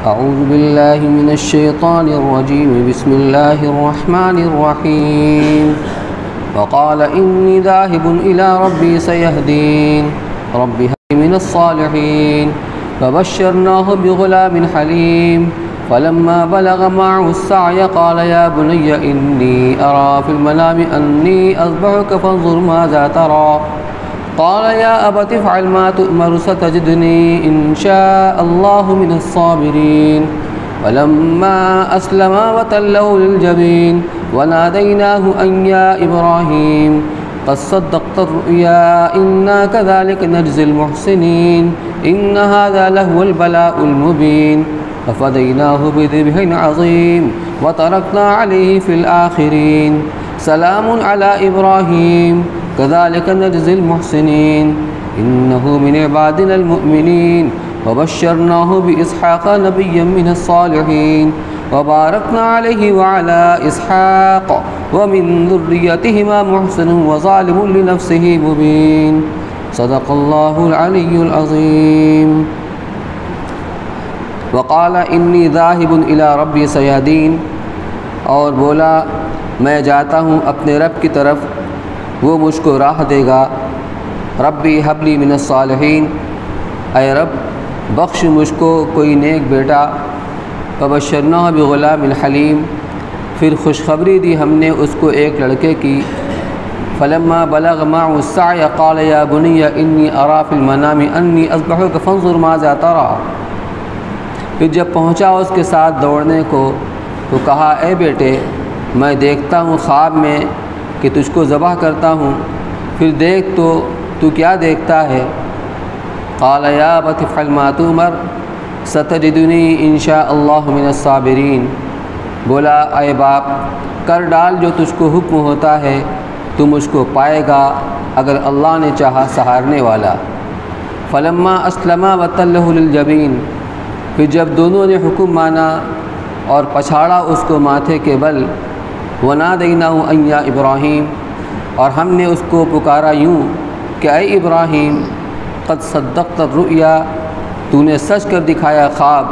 أعوذ بالله من الشيطان الرجيم بسم الله الرحمن الرحيم وقال إني ذاهب إلى ربي سيهدين رب هب لي من الصالحين فبشرناه بغلام حليم فلما بلغ معه السعي قال يا بني إني أرى في المنام أني أذبحك فانظر ماذا ترى قال يا أبت افعل ما تؤمر ستجدني إن شاء الله من الصابرين ولما أسلما وتله للجبين وناديناه أن يا إبراهيم قد صدقت الرؤيا إنا كذلك نجزي المحسنين إن هذا لهو البلاء المبين ففديناه بذبح عظيم وتركنا عليه في الآخرين سلام على إبراهيم كذلك نجزي المحسنين إنه من عبادنا المؤمنين وبشرناه بإسحاق نبيا من الصالحين وباركنا عليه وعلى إسحاق ومن ذريتهما محسن وظالم لنفسه مبين صدق الله العلي العظيم وقال إني ذاهب إلى ربي سيهدين اور بولا میں جاتا ہوں اپنے رب کی طرف وہ مجھ کو راہ دے گا ربی حب لی من الصالحین اے رب بخش مجھ کو کوئی نیک بیٹا فبشرناہ بغلام حلیم پھر خوشخبری دی ہم نے اس کو ایک لڑکے کی فلما بلغ معه السعي قال يا بني إني أرى في المنام أني أذبحك فانظر ماذا ترى پھر جب پہنچا اس کے ساتھ دوڑنے کو تو کہا اے بیٹے میں دیکھتا ہوں خواب میں کہ تجھ کو ذبح کرتا ہوں پھر دیکھ تو کیا دیکھتا ہے قال یا ابت افعل ما تؤمر ستجدنی ان شاء اللہ من الصابرین بولا اے باپ کر ڈال جو تجھ کو حکم ہوتا ہے تو مجھ کو پائے گا اگر اللہ نے چاہا سہارنے والا فلما اسلما وتلہ للجبین پھر جب دونوں نے حکم مانا اور پچھاڑا اس کو ماتھے کے بل ونادیناہ ان یا ابراہیم اور ہم نے اس کو پکارا یوں کہ اے ابراہیم قد صدقت الرؤیا تو نے سچ کر دکھایا خواب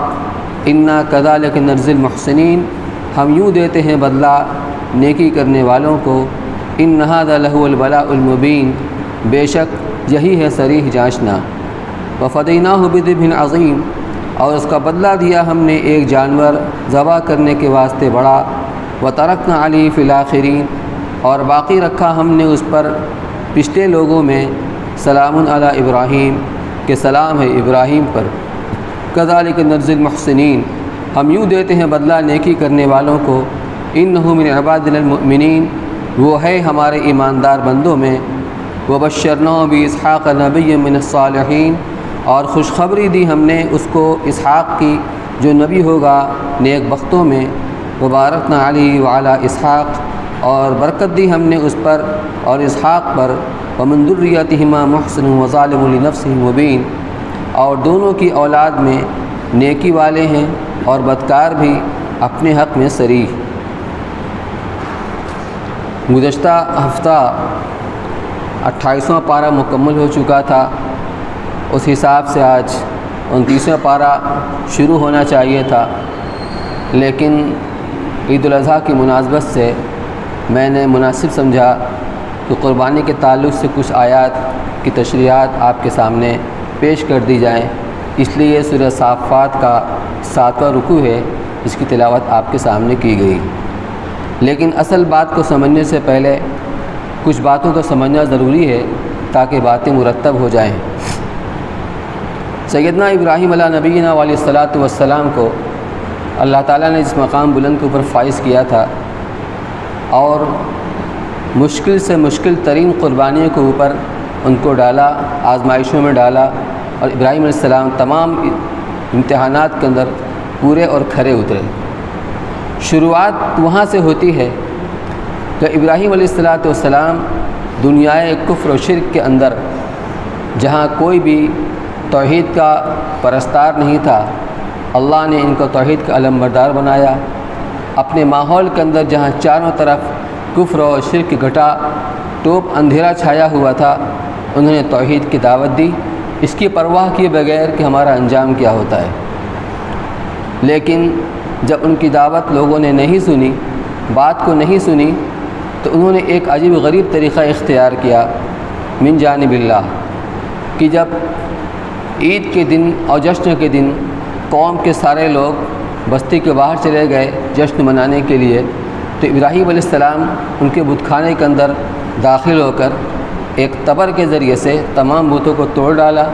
انا کذالک نجزی المحسنین ہم یوں دیتے ہیں بدلہ نیکی کرنے والوں کو ان ھذا لہو البلاء المبین بے شک یہی ہے صریح جانچنا وفدیناہ بذبح عظیم اور اس کا بدلہ دیا ہم نے ایک جانور ذبح کرنے کے واسطے بڑا وترکنا علیہ فی الآخرین اور باقی رکھا ہم نے اس پر پچھلے لوگوں میں سلام علی ابراہیم کہ سلام ہے ابراہیم پر کذالک نجزی المحسنین ہم یوں دیتے ہیں بدلہ نیکی کرنے والوں کو انہ من عبادنا المؤمنین وہ ہے ہمارے ایماندار بندوں میں وبشرناہ باسحاق نبیا من الصالحین اور خوشخبری دی ہم نے اس کو اسحاق کی جو نبی ہوگا نیک بختوں میں وبارکنا علیہ وعلی اسحاق اور برکت دی ہم نے اس پر اور اسحاق پر ومن ذریتہما محسن وظالم لنفسہ مبین اور دونوں کی اولاد میں نیکی والے ہیں اور بدکار بھی اپنے حق میں صریح گزشتہ ہفتہ 28واں پارہ مکمل ہو چکا تھا اس حساب سے آج 29واں پارہ شروع ہونا چاہیے تھا لیکن عید الاضحیٰ کی مناسبت سے میں نے مناسب سمجھا کہ قربانی کے تعلق سے کچھ آیات کی تشریحات آپ کے سامنے پیش کر دی جائیں اس لیے سورہ صافات کا 7واں رکوع ہے اس کی تلاوت آپ کے سامنے کی گئی لیکن اصل بات کو سمجھنے سے پہلے کچھ باتوں کو سمجھنا ضروری ہے تاکہ باتیں مرتب ہو جائیں سیدنا ابراہیم علیہ نبینا علیہ الصلاۃ والسلام کو اللہ تعالیٰ نے جس مقام بلند کے اوپر فائز کیا تھا اور مشکل سے مشکل ترین قربانیوں کے اوپر ان کو ڈالا آزمائشوں میں ڈالا اور ابراہیم علیہ السلام تمام امتحانات کے اندر پورے اور کھرے اترے شروعات وہاں سے ہوتی ہے کہ ابراہیم علیہ السلام دنیائے کفر و شرک کے اندر جہاں کوئی بھی توحید کا پرستار نہیں تھا اللہ نے ان کو توحید کا علمبردار بنایا اپنے ماحول کے اندر جہاں چاروں طرف کفر و شرک کی گھٹا ٹوپ اندھیرا چھایا ہوا تھا انہوں نے توحید کی دعوت دی اس کی پرواہ کیے بغیر کہ ہمارا انجام کیا ہوتا ہے لیکن جب ان کی دعوت لوگوں نے نہیں سنی، بات کو نہیں سنی، تو انہوں نے ایک عجیب غریب طریقہ اختیار کیا من جانب اللہ کہ جب عید کے دن اور جشن کے دن قوم کے سارے لوگ بستی کے باہر چلے گئے جشن منانے کے لیے، تو ابراہیم علیہ السلام ان کے بت خانے کے اندر داخل ہو کر ایک تبر کے ذریعے سے تمام بتوں کو توڑ ڈالا،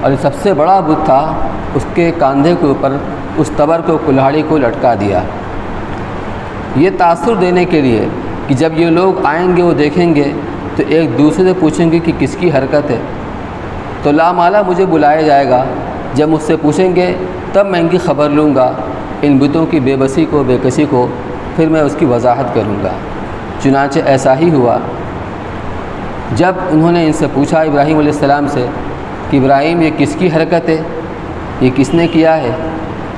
اور جو سب سے بڑا بت تھا اس کے کاندھے کے اوپر اس تبر کو، کلہاڑی کو لٹکا دیا، یہ تاثر دینے کے لیے کہ جب یہ لوگ آئیں گے وہ دیکھیں گے تو ایک دوسرے سے پوچھیں گے کہ کس کی حرکت ہے، تو لامالا مجھے بلایا جائے گا، جب مجھ سے پوچھیں گے تب میں ان کی خبر لوں گا، ان بتوں کی بے بسی کو، بے کسی کو، پھر میں اس کی وضاحت کروں گا۔ چنانچہ ایسا ہی ہوا۔ جب انہوں نے ان سے پوچھا ابراہیم علیہ السلام سے کہ ابراہیم یہ کس کی حرکت ہے، یہ کس نے کیا ہے،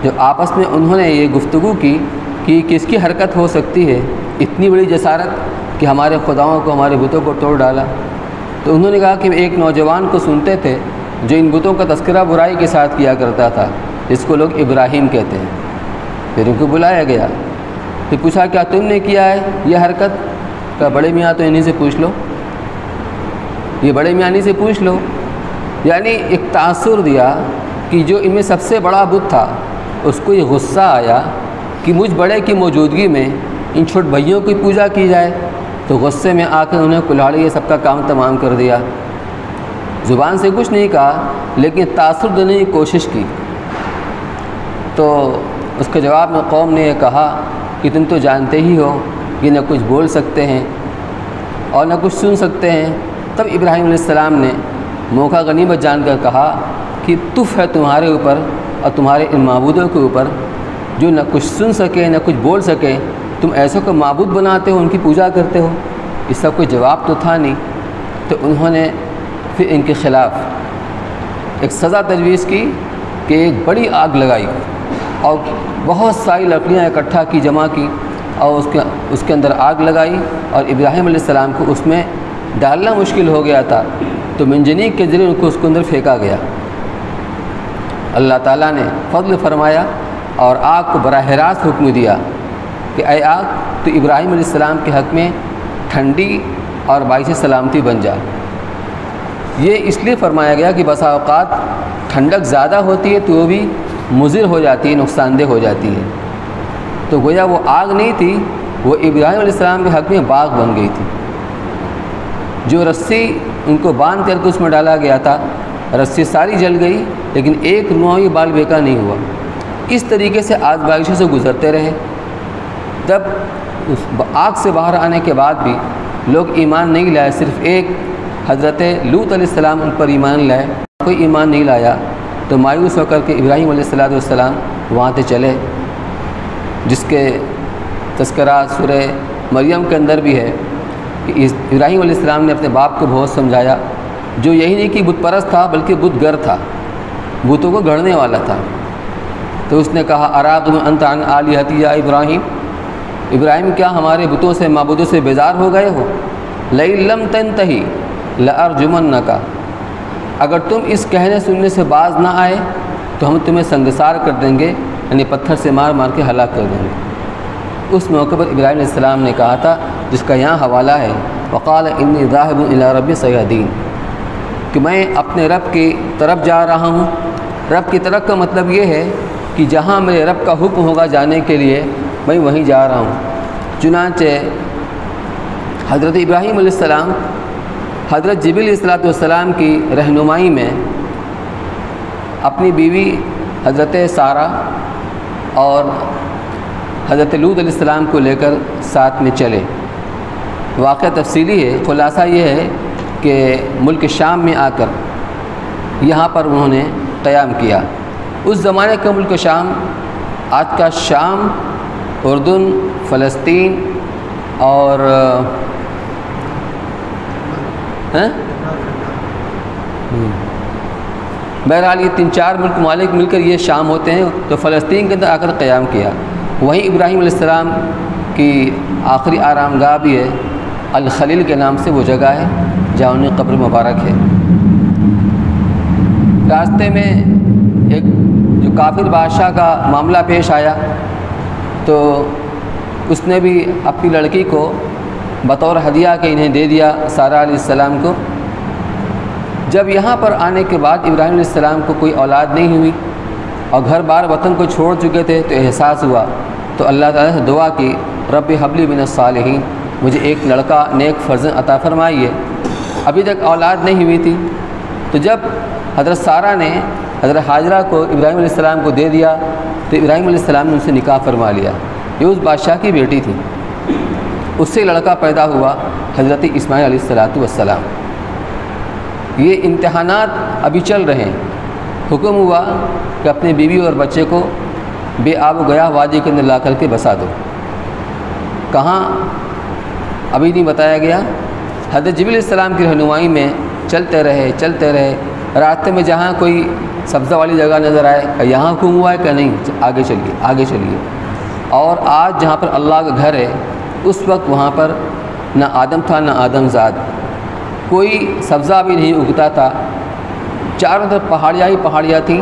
جو آپس میں انہوں نے یہ گفتگو کی کہ یہ کس کی حرکت ہو سکتی ہے، اتنی بڑی جسارت کہ ہمارے خداؤں کو، ہمارے بتوں کو توڑ ڈالا، تو انہوں نے کہا کہ ایک نوجوان کو سنتے تھے جو ان بتوں کا تذکرہ برائی کے ساتھ کیا کرتا تھا، جس کو لوگ ابراہیم کہتے ہیں۔ پھر ان کو بلایا گیا، پھر پوچھا کیا تم نے کیا ہے یہ حرکت؟ کہا بڑے میاں تو انہی سے پوچھ لو، یہ بڑے میاں انہی سے پوچھ لو۔ یعنی ایک تاثر دیا کہ جو ان میں سب سے بڑا بت تھا اس کو یہ غصہ آیا کہ مجھ بڑے کی موجودگی میں ان چھوٹ بھائیوں کی پوجا کی جائے، تو غصے میں آ کے انہیں کلہاڑی یہ سب کا کام تمام کر دیا۔ زبان سے کچھ نہیں کہا لیکن تاثر دینے کی کوشش کی۔ تو اس کے جواب میں قوم نے یہ کہا کہ تم تو جانتے ہی ہو کہ نہ کچھ بول سکتے ہیں اور نہ کچھ سن سکتے ہیں۔ تب ابراہیم علیہ السلام نے موقع غنیمت جان کر کہا کہ تف ہے تمہارے اوپر اور تمہارے ان معبودوں کے اوپر جو نہ کچھ سن سکے نہ کچھ بول سکے، تم ایسوں کو معبود بناتے ہو، ان کی پوجا کرتے ہو۔ اس کا کوئی جواب تو تھا نہیں، تو انہوں نے پھر ان کے خلاف ایک سزا تجویز کی کہ ایک بڑی آگ لگائی اور بہت ساری لکڑیاں اکٹھا کی، جمع کی، اور اس کے اندر آگ لگائی، اور ابراہیم علیہ السلام کو اس میں ڈالنا مشکل ہو گیا تھا، تو منجنیق کے ذریعے ان کو اس کے اندر پھینکا گیا۔ اللہ تعالیٰ نے فضل فرمایا اور آگ کو براہ راست حکم دیا کہ اے آگ تو ابراہیم علیہ السلام کے حق میں ٹھنڈی اور باعث سلامتی بن جا۔ یہ اس لیے فرمایا گیا کہ بسا اوقات ٹھنڈک زیادہ ہوتی ہے تو وہ بھی مضر ہو جاتی ہے، نقصان دہ ہو جاتی ہے، تو گویا وہ آگ نہیں تھی، وہ ابراہیم علیہ السلام کے حق میں باغ بن گئی تھی۔ جو رسی ان کو باندھ کر کے اس میں ڈالا گیا تھا، رسی ساری جل گئی لیکن ایک نوعی بال بیکا نہیں ہوا۔ اس طریقے سے آزمائشوں سے گزرتے رہے۔ جب اس آگ سے باہر آنے کے بعد بھی لوگ ایمان نہیں لائے، صرف ایک حضرت لوط علیہ السلام ان پر ایمان لائے، کوئی ایمان نہیں لایا، تو مایوس ہو کر کے ابراہیم علیہ السلام وہاں سے چلے، جس کے تذکرہ سورہ مریم کے اندر بھی ہے کہ ابراہیم علیہ السلام نے اپنے باپ کو بہت سمجھایا، جو یہی نہیں کہ بت پرست تھا بلکہ بت گر تھا، بتوں کو گڑھنے والا تھا۔ تو اس نے کہا اراغب انت عن آلہتی یا ابراہیم، ابراہیم کیا ہمارے بتوں سے، معبودوں سے بیزار ہو گئے ہو؟ لئن لم تنتہی لارجمنک، اگر تم اس کہنے سننے سے باز نہ آئے تو ہم تمہیں سنگسار کر دیں گے، یعنی پتھر سے مار مار کے ہلاک کر دیں گے۔ اس موقع پر ابراہیم علیہ السلام نے کہا تھا، جس کا یہاں حوالہ ہے وقال انی ذاہب الی ربی سیہدین، کہ میں اپنے رب کی طرف جا رہا ہوں۔ رب کی طرف کا مطلب یہ ہے کہ جہاں میرے رب کا حکم ہوگا جانے کے لیے میں وہیں جا رہا ہوں۔ چنانچہ حضرت ابراہیم علیہ السلام حضرت جبریل علیہ السلام کی رہنمائی میں اپنی بیوی حضرت سارہ اور حضرت لوط علیہ السلام کو لے کر ساتھ میں چلے۔ واقعہ تفصیلی ہے، خلاصہ یہ ہے کہ ملک شام میں آ کر یہاں پر انہوں نے قیام کیا۔ اس زمانے کا ملک شام آج کا شام، اردن، فلسطین اور بہرحال یہ 3-4 ملک ممالک مل کر یہ شام ہوتے ہیں، تو فلسطین کے اندر آ کر قیام کیا۔ وہیں ابراہیم علیہ السلام کی آخری آرام گاہ بھی ہے، الخلیل کے نام سے وہ جگہ ہے جہاں ان کی قبر مبارک ہے۔ راستے میں ایک جو کافر بادشاہ کا معاملہ پیش آیا تو اس نے بھی اپنی لڑکی کو بطور ہدیہ کے انہیں دے دیا سارہ علیہ السلام کو۔ جب یہاں پر آنے کے بعد ابراہیم علیہ السلام کو کوئی اولاد نہیں ہوئی اور گھر بار وطن کو چھوڑ چکے تھے، تو احساس ہوا تو اللہ تعالیٰ سے دعا کی، رب حب لی من الصالحین، مجھے ایک لڑکا نیک فرزند عطا فرمائیے۔ ابھی تک اولاد نہیں ہوئی تھی، تو جب حضرت سارہ نے حضرت حاجرہ کو ابراہیم علیہ السلام کو دے دیا تو ابراہیم علیہ السلام نے ان سے نکاح فرما لیا۔ یہ اس بادشاہ کی بیٹی تھی، اس سے لڑکا پیدا ہوا حضرت اسماعیل علیہ السلام۔ یہ امتحانات ابھی چل رہے ہیں۔ حکم ہوا کہ اپنے بیوی اور بچے کو بے آب و گیا وادی کے اندر لا کر کے بسا دو۔ کہاں ابھی نہیں بتایا گیا۔ حضرت جبریل علیہ السلام کی رہنمائی میں چلتے رہے، راستے میں جہاں کوئی سبزہ والی جگہ نظر آئے کہ یہاں حکم ہوا ہے کہ نہیں، آگے چلیے۔ اور آج جہاں پر اللہ کا گھر ہے، اس وقت وہاں پر نہ آدم تھا نہ آدم زاد، کوئی سبزہ بھی نہیں اگتا تھا، چاروں طرف پہاڑیاں ہی پہاڑیاں تھیں،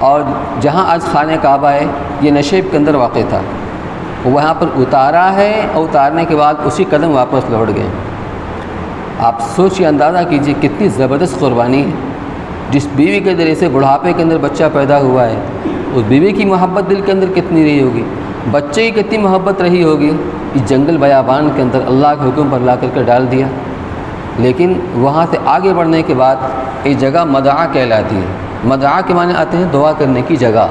اور جہاں آج خانہ کعبہ ہے یہ نشیب کے اندر واقع تھا۔ وہاں پر اتارا ہے اور اتارنے کے بعد اسی قدم واپس لوٹ گئے۔ آپ سوچیے، اندازہ کیجئے کتنی زبردست قربانی ہے۔ جس بیوی کے ذریعے سے بڑھاپے کے اندر بچہ پیدا ہوا ہے، اس بیوی کی محبت دل کے اندر کتنی رہی ہوگی، بچے کی کتنی محبت رہی ہوگی۔ اس جنگل بیابان کے اندر اللہ کے حکم پر لا کر کے ڈال دیا۔ لیکن وہاں سے آگے بڑھنے کے بعد ایک جگہ مدعا کہلاتی ہے۔ مدعا کے معنی آتے ہیں دعا کرنے کی جگہ۔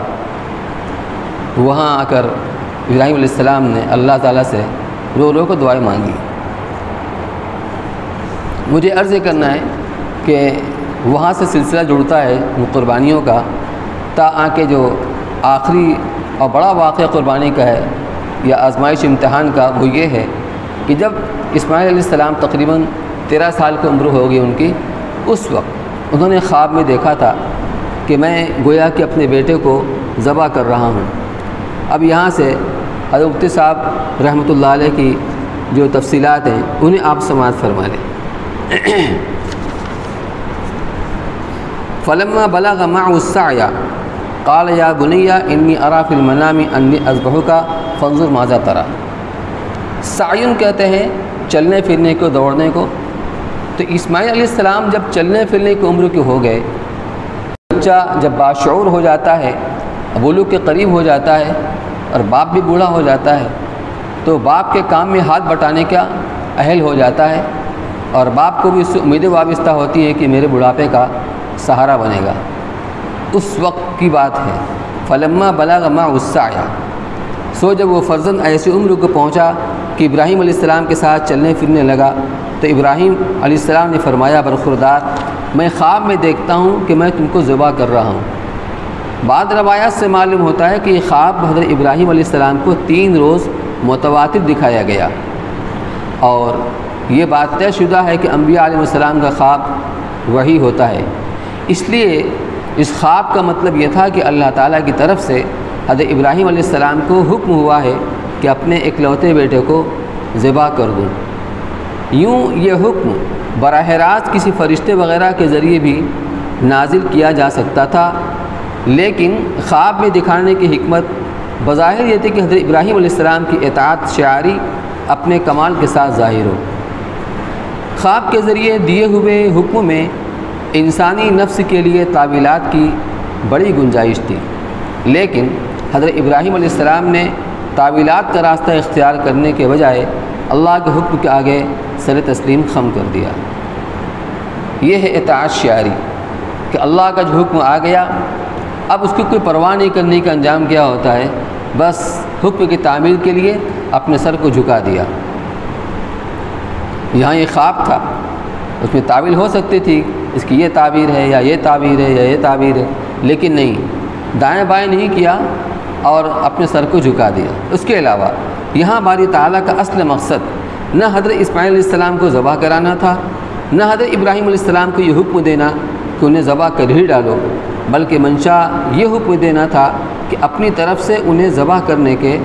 وہاں آ کر ابراہیم علیہ السلام نے اللہ تعالیٰ سے رو رو کو دعائیں مانگی۔ مجھے عرض یہ کرنا ہے کہ وہاں سے سلسلہ جڑتا ہے قربانیوں کا، تا آ کے جو آخری اور بڑا واقعہ قربانی کا ہے یا آزمائش امتحان کا، وہ یہ ہے کہ جب اسماعیل علیہ السلام تقریباً 13 سال کی عمر ہو گئی ان کی، اس وقت انہوں نے خواب میں دیکھا تھا کہ میں گویا کہ اپنے بیٹے کو ذبح کر رہا ہوں۔ اب یہاں سے حضرت مفتی صاحب رحمۃ اللہ علیہ کی جو تفصیلات ہیں انہیں آپ سماعت فرما لیں۔ فلما بلغ معه السعي قال يا بني انی ارى في المنام انی اذبحك فانظر ماذا ترى۔ سعیٌ کہتے ہیں چلنے پھرنے کو، دوڑنے کو۔ تو اسماعیل علیہ السلام جب چلنے پھرنے کی عمر کے ہو گئے، بچہ جب باشعور ہو جاتا ہے، بلوغ کے قریب ہو جاتا ہے، اور باپ بھی بوڑھا ہو جاتا ہے، تو باپ کے کام میں ہاتھ بٹانے کا اہل ہو جاتا ہے، اور باپ کو بھی اس سے امیدیں وابستہ ہوتی ہیں کہ میرے بڑھاپے کا سہارا بنے گا۔ اس وقت کی بات ہے۔ فلما بلغ معه السعي، سو جب وہ فرزند ایسی عمر کو پہنچا کہ ابراہیم علیہ السلام کے ساتھ چلنے پھرنے لگا، تو ابراہیم علیہ السلام نے فرمایا برخوردار، میں خواب میں دیکھتا ہوں کہ میں تم کو ذبح کر رہا ہوں۔ بعض روایات سے معلوم ہوتا ہے کہ یہ خواب حضرت ابراہیم علیہ السلام کو 3 روز متواتر دکھایا گیا، اور یہ بات طے شدہ ہے کہ انبیاء علیہ السلام کا خواب وحی ہوتا ہے۔ اس لیے اس خواب کا مطلب یہ تھا کہ اللہ تعالیٰ کی طرف سے حضرت ابراہیم علیہ السلام کو حکم ہوا ہے کہ اپنے اکلوتے بیٹے کو ذبح کر دوں۔ یوں یہ حکم براہ راست کسی فرشتے وغیرہ کے ذریعے بھی نازل کیا جا سکتا تھا، لیکن خواب میں دکھانے کی حکمت بظاہر یہ تھی کہ حضرت ابراہیم علیہ السلام کی اطاعت شعاری اپنے کمال کے ساتھ ظاہر ہو۔ خواب کے ذریعے دیے ہوئے حکم میں انسانی نفس کے لیے تعویلات کی بڑی گنجائش تھی، لیکن حضرت ابراہیم علیہ السلام نے تعویلات کا راستہ اختیار کرنے کے بجائے اللہ کے حکم کے آگے سر تسلیم خم کر دیا۔ یہ ہے اطاعت شعاری کہ اللہ کا جو حکم آ گیا، اب اس کی کوئی پرواہ نہیں کرنے کا انجام کیا ہوتا ہے، بس حکم کی تعمیل کے لیے اپنے سر کو جھکا دیا۔ یہاں یہ خواب تھا، اس میں تعویل ہو سکتی تھی، اس کی یہ تعبیر ہے یا یہ تعبیر ہے یا یہ تعبیر ہے، لیکن نہیں، دائیں بائیں نہیں کیا اور اپنے سر کو جھکا دیا۔ اس کے علاوہ یہاں باری تعالیٰ کا اصل مقصد نہ حضرت اسماعیل علیہ السلام کو ذبح کرانا تھا، نہ حضرت ابراہیم علیہ السلام کو یہ حکم دینا کہ انہیں ذبح کر ہی ڈالو، بلکہ منشا یہ حکم دینا تھا کہ اپنی طرف سے انہیں ذبح کرنے کے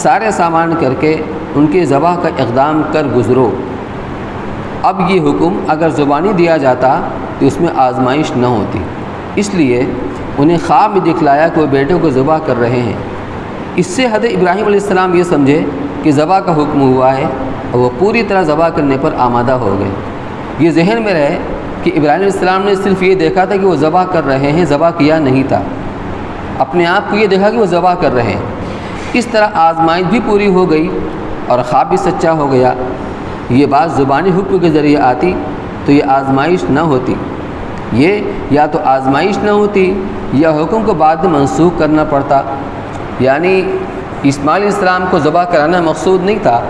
سارے سامان کر کے ان کے ذبح کا اقدام کر گزرو۔ اب یہ حکم اگر زبانی دیا جاتا تو اس میں آزمائش نہ ہوتی، اس لیے انہیں خواب میں دکھلایا کہ وہ بیٹے کو ذبح کر رہے ہیں۔ اس سے حضرت ابراہیم علیہ السلام یہ سمجھے کہ ذبح کا حکم ہوا ہے اور وہ پوری طرح ذبح کرنے پر آمادہ ہو گئے۔ یہ ذہن میں رہے کہ ابراہیم علیہ السلام نے صرف یہ دیکھا تھا کہ وہ ذبح کر رہے ہیں، ذبح کیا نہیں تھا، اپنے آپ کو یہ دیکھا کہ وہ ذبح کر رہے ہیں۔ اس طرح آزمائش بھی پوری ہو گئی اور خواب بھی سچا ہو گیا۔ یہ بات زبانی حکم کے ذریعے آتی تو یہ آزمائش نہ ہوتی، یہ یا تو آزمائش نہ ہوتی یا حکم کو بعد میں منسوخ کرنا پڑتا۔ یعنی اسماعیل علیہ السلام کو ذبح کرانا مقصود نہیں تھا،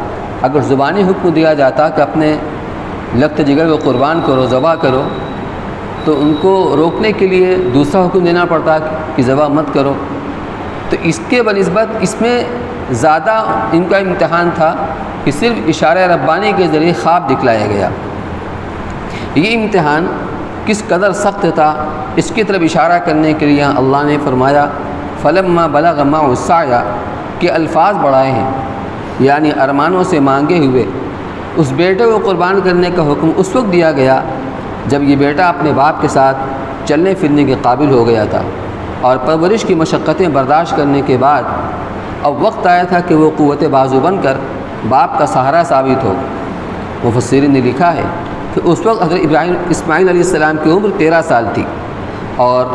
اگر زبانی حکم دیا جاتا کہ اپنے لخت جگر کو قربان کرو، ذبح کرو، تو ان کو روکنے کے لیے دوسرا حکم دینا پڑتا کہ ذبح مت کرو۔ تو اس کے بنسبت اس میں زیادہ ان کا امتحان تھا کہ صرف اشارہ ربانی کے ذریعے خواب دکھلایا گیا۔ یہ امتحان کس قدر سخت تھا اس کی طرف اشارہ کرنے کے لیے اللہ نے فرمایا فلما بلغ معه السعی کہ الفاظ بڑھائے ہیں، یعنی ارمانوں سے مانگے ہوئے اس بیٹے کو قربان کرنے کا حکم اس وقت دیا گیا جب یہ بیٹا اپنے باپ کے ساتھ چلنے پھرنے کے قابل ہو گیا تھا اور پرورش کی مشقتیں برداشت کرنے کے بعد اب وقت آیا تھا کہ وہ قوت بازو بن کر باپ کا سہارا ثابت ہو۔ مفسرین نے لکھا ہے کہ اس وقت حضرت اسماعیل علیہ السلام کی عمر 13 سال تھی اور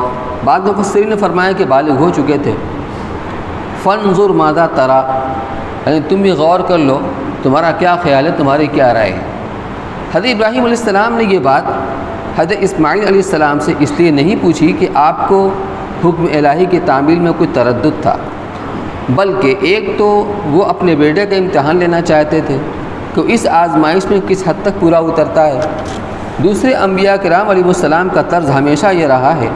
بعض مفسرین نے فرمایا کہ بالغ ہو چکے تھے۔ فانظر ماذا ترى، یعنی تم بھی غور کر لو، تمہارا کیا خیال ہے، تمہاری کیا رائے ہے۔ حضرت ابراہیم علیہ السلام نے یہ بات حضرت اسماعیل علیہ السلام سے اس لیے نہیں پوچھی کہ آپ کو حکم الہی کی تعمیل میں کوئی تردد تھا، بلکہ ایک تو وہ اپنے بیٹے کا امتحان لینا چاہتے تھے کہ اس آزمائش میں کس حد تک پورا اترتا ہے۔ دوسرے انبیاء کرام علیہ السلام کا طرز ہمیشہ یہ رہا ہے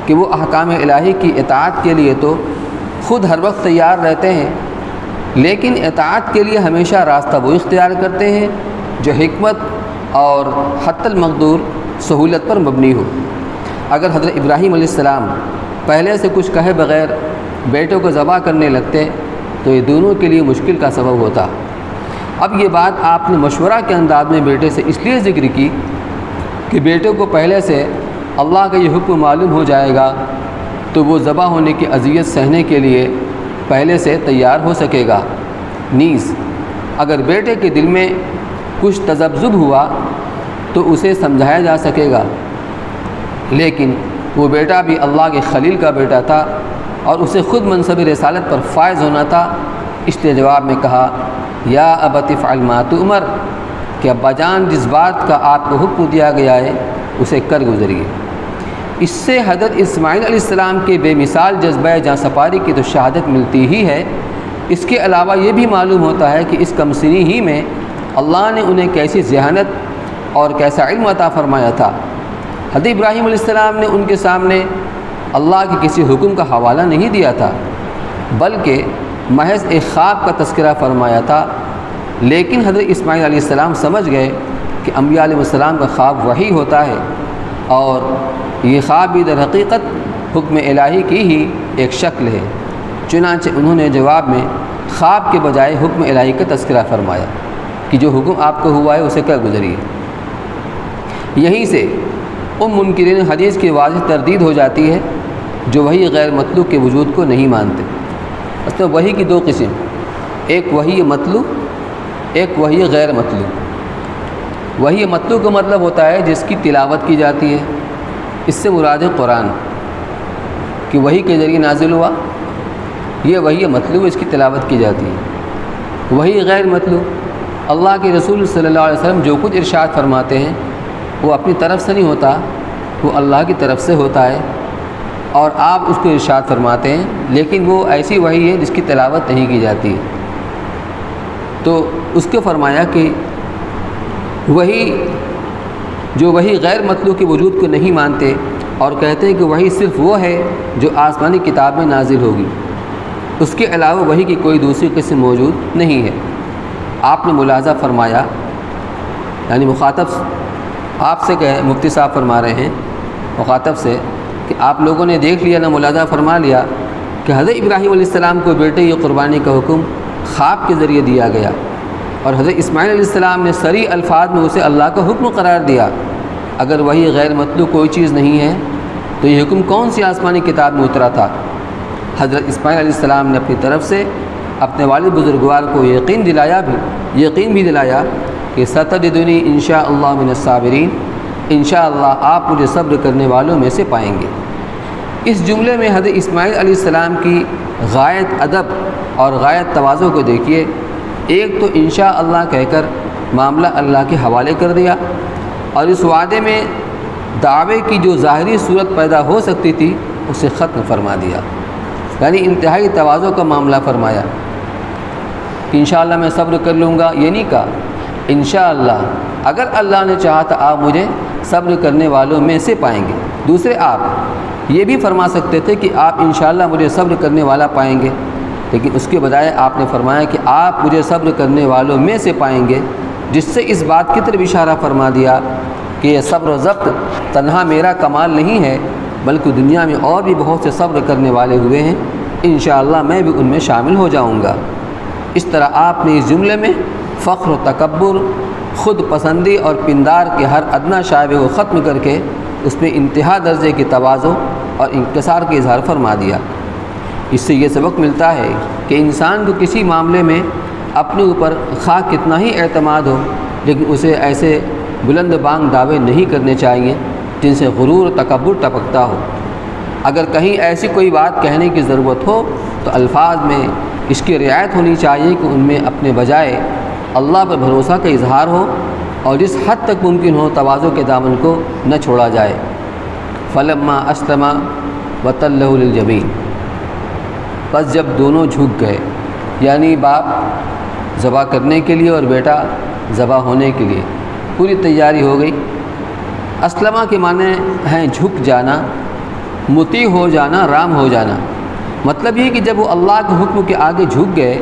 کہ وہ احکام الہی کی اطاعت کے لیے تو خود ہر وقت تیار رہتے ہیں، لیکن اطاعت کے لیے ہمیشہ راستہ وہ اختیار کرتے ہیں جو حکمت اور حتی المقدور سہولت پر مبنی ہو۔ اگر حضرت ابراہیم علیہ السلام پہلے سے کچھ کہے بغیر بیٹوں کو ذبح کرنے لگتے تو یہ دونوں کے لیے مشکل کا سبب ہوتا۔ اب یہ بات آپ نے مشورہ کے انداز میں بیٹے سے اس لیے ذکر کی کہ بیٹے کو پہلے سے اللہ کا یہ حکم معلوم ہو جائے گا تو وہ ذبح ہونے کی اذیت سہنے کے لیے پہلے سے تیار ہو سکے گا۔ نیز اگر بیٹے کے دل میں کچھ تذبذب ہوا تو اسے سمجھایا جا سکے گا، لیکن وہ بیٹا بھی اللہ کے خلیل کا بیٹا تھا اور اسے خود منصب رسالت پر فائز ہونا تھا، اس لیے جواب میں کہا یا ابت افعل ما تؤمر کہ ابا جان جس بات کا آپ کو حکم دیا گیا ہے اسے کر گزریے۔ اس سے حضرت اسماعیل علیہ السلام کے بے مثال جذبہ جاں سپاری کی تو شہادت ملتی ہی ہے، اس کے علاوہ یہ بھی معلوم ہوتا ہے کہ اس کم سنی ہی میں اللہ نے انہیں کیسی ذہانت اور کیسا علم عطا فرمایا تھا۔ حضرت ابراہیم علیہ السلام نے ان کے سامنے اللہ کے کسی حکم کا حوالہ نہیں دیا تھا، بلکہ محض ایک خواب کا تذکرہ فرمایا تھا، لیکن حضرت اسماعیل علیہ السلام سمجھ گئے کہ انبیاء علیہ السلام کا خواب وحی ہوتا ہے اور یہ خواب بھی در حقیقت حکم الہی کی ہی ایک شکل ہے، چنانچہ انہوں نے جواب میں خواب کے بجائے حکم الہی کا تذکرہ فرمایا کہ جو حکم آپ کو ہوا ہے اسے کر گزریے۔ یہیں سے منکرین حدیث کی واضح تردید ہو جاتی ہے جو وحی غیر مطلوب کے وجود کو نہیں مانتے۔ اصل میں وحی کی دو قسم، ایک وحی مطلوب، ایک وحی غیر مطلوب۔ وحی مطلوب کا مطلب ہوتا ہے جس کی تلاوت کی جاتی ہے، اس سے مراد ہے قرآن کہ وحی کے ذریعے نازل ہوا، یہ وحی مطلوب، اس کی تلاوت کی جاتی ہے۔ وحی غیر مطلوب، اللہ کے رسول صلی اللہ علیہ وسلم جو کچھ ارشاد فرماتے ہیں وہ اپنی طرف سے نہیں ہوتا، وہ اللہ کی طرف سے ہوتا ہے اور آپ اس کو ارشاد فرماتے ہیں، لیکن وہ ایسی وحی ہے جس کی تلاوت نہیں کی جاتی ہے۔ تو اس کو فرمایا کہ وحی جو وحی غیر مطلوب کے وجود کو نہیں مانتے اور کہتے ہیں کہ وحی صرف وہ ہے جو آسمانی کتاب میں نازل ہوگی، اس کے علاوہ وحی کی کوئی دوسری قسم موجود نہیں ہے۔ آپ نے ملاحظہ فرمایا، یعنی مخاطب آپ سے کہ مفتی صاحب فرما رہے ہیں مخاطب سے کہ آپ لوگوں نے دیکھ لیا نہ ملاحظہ فرما لیا کہ حضرت ابراہیم علیہ السلام کو بیٹے کی قربانی کا حکم خواب کے ذریعے دیا گیا اور حضرت اسماعیل علیہ السلام نے صریح الفاظ میں اسے اللہ کا حکم قرار دیا۔ اگر وہی غیر مطلوب کوئی چیز نہیں ہے تو یہ حکم کون سی آسمانی کتاب میں اترا تھا؟ حضرت اسماعیل علیہ السلام نے اپنی طرف سے اپنے والد بزرگوار کو یقین بھی دلایا کہ ستجدنی انشاءاللہ من الصابرین، انشاءاللہ آپ مجھے صبر کرنے والوں میں سے پائیں گے۔ اس جملے میں حضرت اسماعیل علیہ السلام کی غایت ادب اور غایت تواضع کو دیکھیے۔ ایک تو انشاءاللہ کہہ کر معاملہ اللہ کے حوالے کر دیا، اور اس وعدے میں دعوے کی جو ظاہری صورت پیدا ہو سکتی تھی اسے ختم فرما دیا، یعنی انتہائی تواضع کا معاملہ فرمایا کہ انشاءاللہ میں صبر کر لوں گا۔ یہ نہیں کہا انشاءاللہ اگر اللہ نے چاہا تو آپ مجھے صبر کرنے والوں میں سے پائیں گے۔ دوسرے آپ یہ بھی فرما سکتے تھے کہ آپ انشاءاللہ مجھے صبر کرنے والا پائیں گے، لیکن اس کے بجائے آپ نے فرمایا کہ آپ مجھے صبر کرنے والوں میں سے پائیں گے، جس سے اس بات کی طرف اشارہ فرما دیا کہ یہ صبر و ضبط تنہا میرا کمال نہیں ہے، بلکہ دنیا میں اور بھی بہت سے صبر کرنے والے ہوئے ہیں، انشاءاللہ میں بھی ان میں شامل ہو جاؤں گا۔ اس طرح آپ نے اس جملے میں فخر و تکبر، خود پسندی اور پندار کے ہر ادنا شائبے کو ختم کر کے اس میں انتہا درجے کی تواضع اور انکسار کا اظہار فرما دیا۔ اس سے یہ سبق ملتا ہے کہ انسان کو کسی معاملے میں اپنے اوپر خواہ کتنا ہی اعتماد ہو، لیکن اسے ایسے بلند بانگ دعوے نہیں کرنے چاہیے جن سے غرور و تکبر ٹپکتا ہو۔ اگر کہیں ایسی کوئی بات کہنے کی ضرورت ہو تو الفاظ میں اس کی رعایت ہونی چاہیے کہ ان میں اپنے بجائے اللہ پر بھروسہ کا اظہار ہو، اور جس حد تک ممکن ہو تواضع کے دامن کو نہ چھوڑا جائے۔ فلما اسلما وتلہ للجبین، بس جب دونوں جھک گئے، یعنی باپ ذبح کرنے کے لیے اور بیٹا ذبح ہونے کے لیے پوری تیاری ہو گئی۔ اسلمہ کے معنی ہیں جھک جانا، مطیع ہو جانا، رام ہو جانا۔ مطلب یہ کہ جب وہ اللہ کے حکم کے آگے جھک گئے،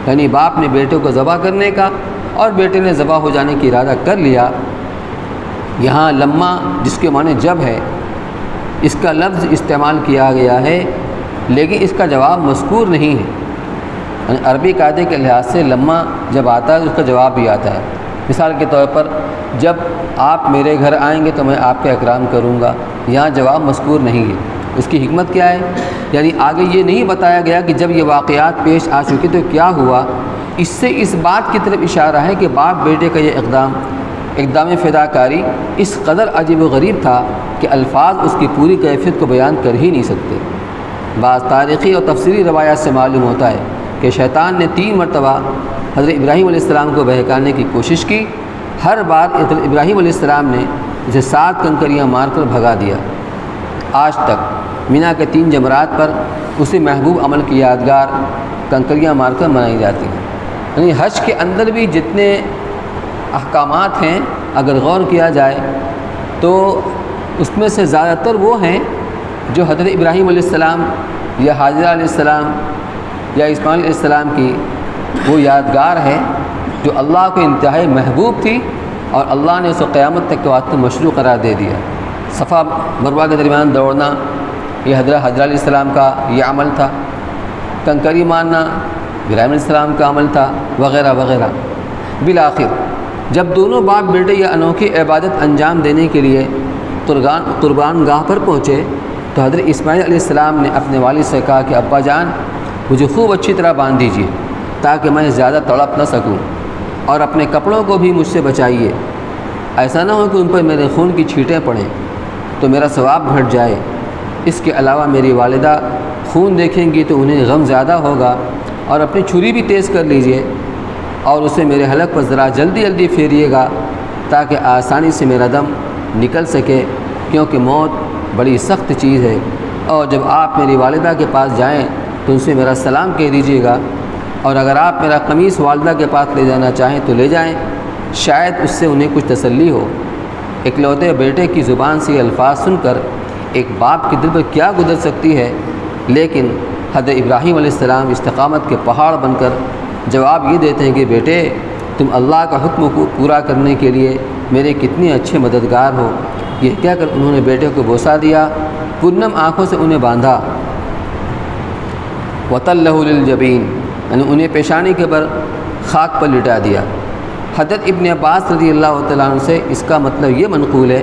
یعنی باپ نے بیٹے کو ذبح کرنے کا اور بیٹے نے ذبح ہو جانے کی ارادہ کر لیا۔ یہاں لما جس کے معنی جب ہے، اس کا لفظ استعمال کیا گیا ہے، لیکن اس کا جواب مذکور نہیں ہے۔ یعنی عربی قاعدے کے لحاظ سے لما جب آتا ہے تو اس کا جواب بھی آتا ہے۔ مثال کے طور پر جب آپ میرے گھر آئیں گے تو میں آپ کا اکرام کروں گا، یہاں جواب مذکور نہیں ہے۔ اس کی حکمت کیا ہے؟ یعنی آگے یہ نہیں بتایا گیا کہ جب یہ واقعات پیش آ چکے تو کیا ہوا، اس سے اس بات کی طرف اشارہ ہے کہ باپ بیٹے کا یہ اقدام فداکاری اس قدر عجیب و غریب تھا کہ الفاظ اس کی پوری کیفیت کو بیان کر ہی نہیں سکتے۔ بعض تاریخی اور تفسیری روایات سے معلوم ہوتا ہے کہ شیطان نے 3 مرتبہ حضرت ابراہیم علیہ السلام کو بہکانے کی کوشش کی، ہر بار حضرت ابراہیم علیہ السلام نے اسے 7 کنکریاں مار کر بھگا دیا۔ آج تک مینا کے 3 جمرات پر اسی محبوب عمل کی یادگار کنکریاں مار کر منائی جاتی ہیں۔ یعنی حج کے اندر بھی جتنے احکامات ہیں اگر غور کیا جائے تو اس میں سے زیادہ تر وہ ہیں جو حضرت ابراہیم علیہ السلام یا حاجرہ علیہ السلام یا اسماعیل علیہ السلام کی وہ یادگار ہے جو اللہ کو انتہائی محبوب تھی، اور اللہ نے اسے قیامت تک کے واسطے مشروع قرار دے دیا۔ صفا مروہ کے درمیان دوڑنا یہ حضرت حاجرہ علیہ السلام کا یہ عمل تھا، کنکری مارنا ابراہیم علیہ السلام کا عمل تھا، وغیرہ وغیرہ۔ بالآخر جب دونوں باپ بیٹے یہ انوکھی عبادت انجام دینے کے لیے قربان گاہ پر پہنچے تو حضرت اسماعیل علیہ السلام نے اپنے والد سے کہا کہ ابا جان مجھے خوب اچھی طرح باندھ دیجیے تاکہ میں زیادہ تڑپ نہ سکوں، اور اپنے کپڑوں کو بھی مجھ سے بچائیے، ایسا نہ ہو کہ ان پر میرے خون کی چھینٹیں پڑیں تو میرا ثواب گھٹ جائے۔ اس کے علاوہ میری والدہ خون دیکھیں گی تو انہیں غم زیادہ ہوگا، اور اپنی چھری بھی تیز کر لیجئے اور اسے میرے حلق پر ذرا جلدی جلدی پھیریے گا تاکہ آسانی سے میرا دم نکل سکے، کیونکہ موت بڑی سخت چیز ہے۔ اور جب آپ میری والدہ کے پاس جائیں تو ان سے میرا سلام کہہ دیجیے گا، اور اگر آپ میرا قمیص والدہ کے پاس لے جانا چاہیں تو لے جائیں، شاید اس سے انہیں کچھ تسلی ہو۔ اکلوتے بیٹے کی زبان سے یہ الفاظ سن کر ایک باپ کے دل پر کیا گزر سکتی ہے، لیکن حضرت ابراہیم علیہ السلام استقامت کے پہاڑ بن کر جواب یہ دیتے ہیں کہ بیٹے تم اللہ کا حکم کو پورا کرنے کے لیے میرے کتنے اچھے مددگار ہو۔ یہ کہہ کر انہوں نے بیٹے کو بوسہ دیا، پرنم آنکھوں سے انہیں باندھا، وَتَلَّهُ لِلْجَبِينِ یعنی انہیں پیشانی کے بر خاک پر لٹا دیا۔ حضرت ابن عباس رضی اللہ تعالیٰ عنہ سے اس کا مطلب یہ منقول ہے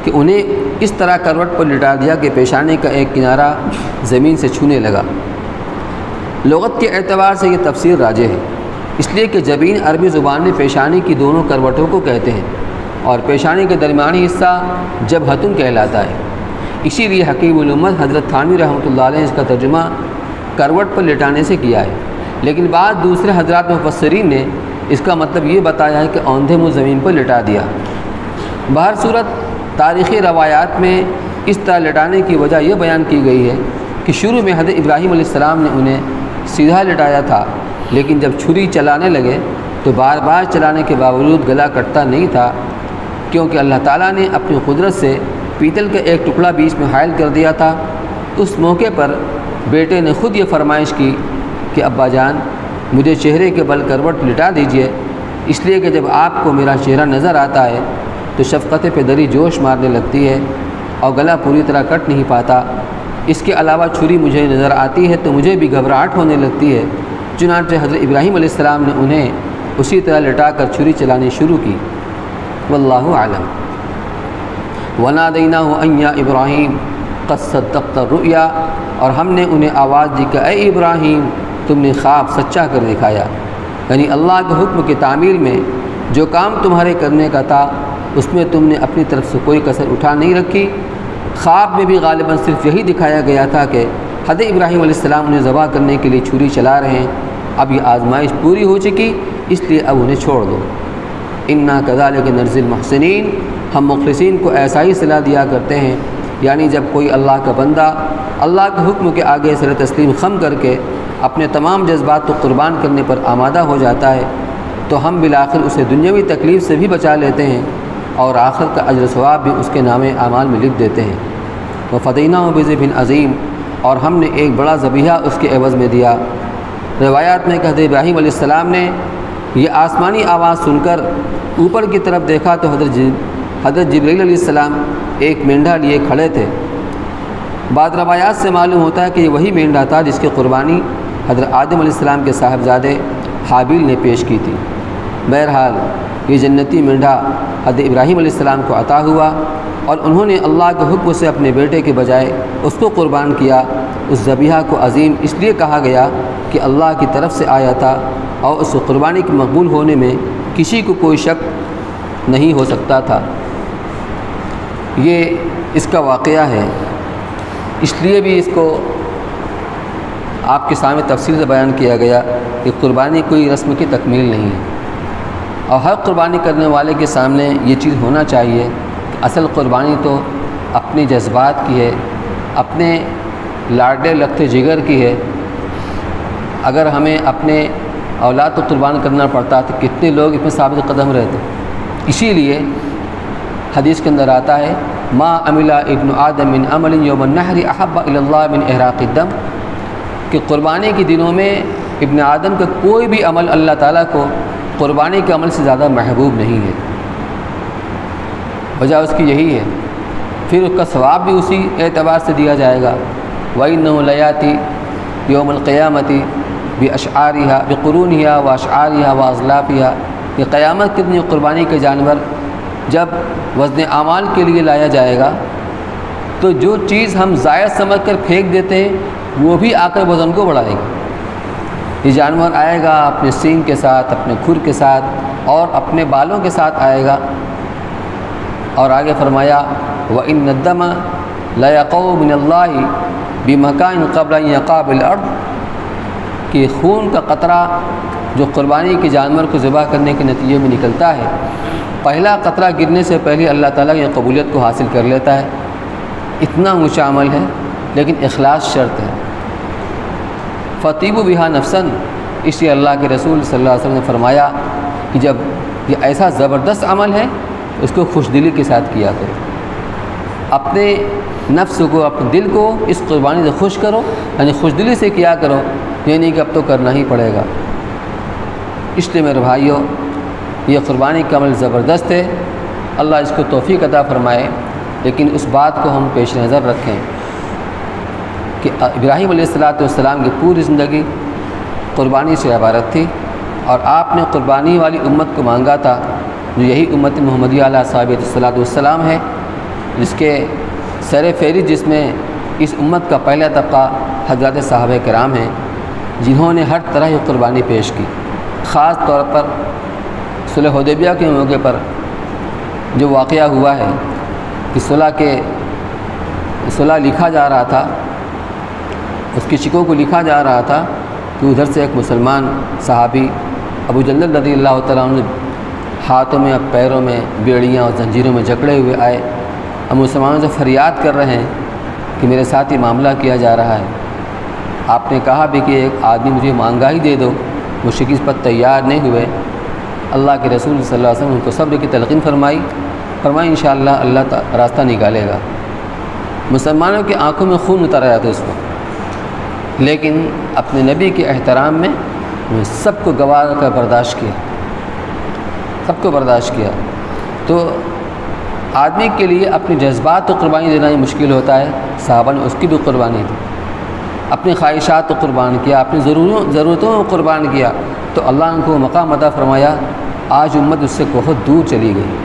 کہ انہیں اس طرح کروٹ پر لٹا دیا کہ پیشانی کا ایک کنارہ زمین سے چھونے لگا۔ لغت کے اعتبار سے یہ تفسیر راجح ہے، اس لیے کہ جبین عربی زبان میں پیشانی کی دونوں کروٹوں کو کہتے ہیں، اور پیشانی کا درمیانی حصہ جبہتن کہلاتا ہے۔ اسی لیے حکیم الامت حضرت تھانوی رحمۃ اللہ علیہ نے اس کا ترجمہ کروٹ پر لٹانے سے کیا ہے، لیکن بعض دوسرے حضرات مفسرین نے اس کا مطلب یہ بتایا ہے کہ اوندھے منہ زمین پر لٹا دیا۔ بہر صورت تاریخی روایات میں اس طرح لٹانے کی وجہ یہ بیان کی گئی ہے کہ شروع میں حضرت ابراہیم علیہ السلام نے انہیں سیدھا لٹایا تھا، لیکن جب چھری چلانے لگے تو بار بار چلانے کے باوجود گلا کٹتا نہیں تھا، کیونکہ اللہ تعالیٰ نے اپنی قدرت سے پیتل کا ایک ٹکڑا بیچ میں حائل کر دیا تھا۔ اس موقع پر بیٹے نے خود یہ فرمائش کی کہ ابا جان مجھے چہرے کے بل کروٹ لٹا دیجئے، اس لیے کہ جب آپ کو میرا چہرہ نظر آتا ہے تو شفقت پدری جوش مارنے لگتی ہے اور گلا پوری طرح کٹ نہیں پاتا۔ اس کے علاوہ چھری مجھے نظر آتی ہے تو مجھے بھی گھبراہٹ ہونے لگتی ہے۔ چنانچہ حضرت ابراہیم علیہ السلام نے انہیں اسی طرح لٹا کر چھری چلانی شروع کی۔ واللہ اعلم۔ وَنَادَيْنَاهُ أَن يَا إِبْرَاهِيمُ قَدْ صَدَّقْتَ الرُّؤْيَا، اور ہم نے انہیں آواز دی کہ اے ابراہیم تم نے خواب سچا کر دکھایا، یعنی اللہ کے حکم کی تعمیل میں جو کام تمہارے کرنے کا تھا اس میں تم نے اپنی طرف سے کوئی کسر اٹھا نہیں رکھی۔ خواب میں بھی غالباً صرف یہی دکھایا گیا تھا کہ حضرت ابراہیم علیہ السلام انہیں ذبح کرنے کے لیے چھری چلا رہے ہیں، اب یہ آزمائش پوری ہو چکی، اس لیے اب انہیں چھوڑ دو۔ اِنَّا كَذَلِكَ نَجْزِي الْمُحْسِنِينَ، ہم مخلصین کو ایسا ہی صلاح دیا کرتے ہیں، یعنی جب کوئی اللہ کا بندہ اللہ کے حکم کے آگے سر تسلیم خم کر کے اپنے تمام جذبات کو قربان کرنے پر آمادہ ہو جاتا ہے تو ہم بالآخر اسے دنیاوی تکلیف سے بھی بچا لیتے ہیں اور آخرت کا اجر ثواب بھی اس کے نام اعمال میں لکھ دیتے ہیں۔ وَفَدَيْنَاهُ بِذِبْحٍ عَظِيمٍ، اور ہم نے ایک بڑا ذبیحہ اس کے عوض میں دیا۔ روایات میں کہ حضرت ابراہیم علیہ السلام نے یہ آسمانی آواز سن کر اوپر کی طرف دیکھا تو حضرت جبرائیل علیہ السلام ایک مینڈھا لیے کھڑے تھے۔ بعض روایات سے معلوم ہوتا ہے کہ یہ وہی مینڈھا تھا جس کی قربانی حضرت آدم علیہ السلام کے صاحبزادے حابیل نے پیش کی تھی۔ بہرحال یہ جنتی مینڈھا حضرت ابراہیم علیہ السلام کو عطا ہوا اور انہوں نے اللہ کے حکم سے اپنے بیٹے کے بجائے اس کو قربان کیا۔ اس ذبیحہ کو عظیم اس لیے کہا گیا کہ اللہ کی طرف سے آیا تھا اور اس قربانی کے مقبول ہونے میں کسی کو کوئی شک نہیں ہو سکتا تھا۔ یہ اس کا واقعہ ہے، اس لیے بھی اس کو آپ کے سامنے تفصیل سے بیان کیا گیا کہ قربانی کوئی رسم کی تکمیل نہیں ہے، اور ہر قربانی کرنے والے کے سامنے یہ چیز ہونا چاہیے کہ اصل قربانی تو اپنے جذبات کی ہے، اپنے لاڈلے لگتے جگر کی ہے۔ اگر ہمیں اپنے اولاد کو قربان کرنا پڑتا تو کتنے لوگ اس میں ثابت قدم رہتے۔ اسی لیے حدیث کے اندر آتا ہے ما عمل ابن آدم من عمل یوم النحر احب الی اللہ من احراق الدم، کہ قربانی کے دنوں میں ابن آدم کا کوئی بھی عمل اللہ تعالیٰ کو قربانی کے عمل سے زیادہ محبوب نہیں ہے۔ وجہ اس کی یہی ہے، پھر اس کا ثواب بھی اسی اعتبار سے دیا جائے گا۔ وَإِنَّهُ لَيَأْتِي يَوْمَ الْقِيَامَةِ بِأَشْعَارِهَا بِقُرُونِهَا وَأَشْعَارِهَا وَأَزْلَافِهَا، یہ قیامت کے دن قربانی کے جانور جب وزن اعمال کے لیے لایا جائے گا تو جو چیز ہم زائد سمجھ کر پھینک دیتے ہیں وہ بھی آ کر وزن کو بڑھائے گا۔ یہ جانور آئے گا اپنے سینگ کے ساتھ، اپنے کھر کے ساتھ اور اپنے بالوں کے ساتھ آئے گا، اور آگے فرمایا وَإِنَّ الدَّمَ لَيَقَعُ مِنَ اللَّهِ بِمَكَانٍ قَبْلَ أَن يَقَعَ بِالْأَرْضِ، کہ خون کا قطرہ جو قربانی کے جانور کو ذبح کرنے کے نتیجے میں نکلتا ہے، پہلا قطرہ گرنے سے پہلے اللہ تعالیٰ کی قبولیت کو حاصل کر لیتا ہے۔ اتنا اونچا عمل ہے، لیکن اخلاص شرط ہے۔ فَطِيبُوا بِهَا نَفْسًا، اس لیے اللہ کے رسول صلی اللہ علیہ وسلم نے فرمایا کہ جب یہ ایسا زبردست عمل ہے اس کو خوش دلی کے ساتھ کیا کرو، اپنے نفس کو، اپنے دل کو اس قربانی سے خوش کرو، یعنی خوش دلی سے کیا کرو، یہ نہیں کہ اب تو کرنا ہی پڑے گا۔ اس لیے میرے بھائیوں یہ قربانی کا عمل زبردست ہے، اللہ اس کو توفیق عطا فرمائے، لیکن اس بات کو ہم پیش نظر رکھیں کہ ابراہیم علیہ السلام کی پوری زندگی قربانی سے عبارت تھی، اور آپ نے قربانی والی امت کو مانگا تھا جو یہی امت محمدیہ علیہ صاحب الصلاۃ والسلام ہے۔ جس کے سر فہرست جس میں اس امت کا پہلا طبقہ حضرات صحابہ کرام ہیں، جنہوں نے ہر طرح کی قربانی پیش کی۔ خاص طور پر صلح حدیبیہ کے موقع پر جو واقعہ ہوا ہے کہ صلح لکھا جا رہا تھا، اس کی شکوں کو لکھا جا رہا تھا کہ ادھر سے ایک مسلمان صحابی ابو جندل رضی اللہ تعالیٰ عنہ ہاتھوں میں اور پیروں میں بیڑیاں اور زنجیروں میں جکڑے ہوئے آئے، ہم مسلمانوں سے فریاد کر رہے ہیں کہ میرے ساتھ یہ معاملہ کیا جا رہا ہے۔ آپ نے کہا بھی کہ ایک آدمی مجھے مانگا ہی دے دو، مشرک اس پر تیار نہیں ہوئے۔ اللہ کے رسول صلی اللہ علیہ وسلم ان کو صبر کی تلقین فرمائی انشاءاللہ اللہ راستہ نکالے گا۔ مسلمانوں کی آنکھوں میں خون اتر رہا تھا اس وقت، لیکن اپنے نبی کے احترام میں سب کو گوارا کر برداشت کیا۔ تو آدمی کے لیے اپنے جذبات کو قربانی دینا ہی مشکل ہوتا ہے، صحابہ نے اس کی بھی قربانی دی، اپنی خواہشات کو قربان کیا، اپنی ضرورتوں کو قربان کیا، تو اللہ نے کو مقام عطا فرمایا۔ آج امت اس سے بہت دور چلی گئی۔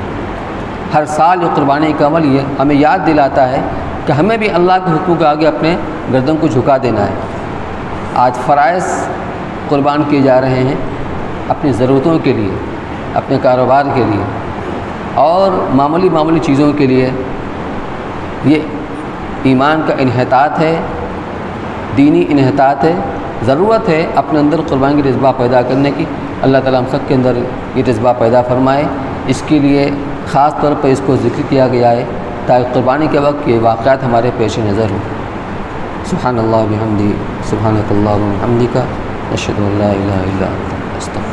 ہر سال یہ قربانی کا عمل یہ ہمیں یاد دلاتا ہے کہ ہمیں بھی اللہ کے حکم کے آگے اپنے گردن کو جھکا دینا ہے۔ آج فرائض قربان کیے جا رہے ہیں اپنی ضرورتوں کے لیے، اپنے کاروبار کے لیے اور معمولی چیزوں کے لیے۔ یہ ایمان کا انحطاط ہے، دینی انحطاط ہے۔ ضرورت ہے اپنے اندر قربانی کی جذبہ پیدا کرنے کی۔ اللہ تعالیٰ ہم سب کے اندر یہ جذبہ پیدا فرمائے۔ اس کے لیے خاص طور پر اس کو ذکر کیا گیا ہے تاکہ قربانی کے وقت یہ واقعات ہمارے پیش نظر ہوں۔ سبحان اللہ و بحمدہ، سبحانک اللہم و بحمدک، اشہد ان لا الہ الا انت، استغفرک۔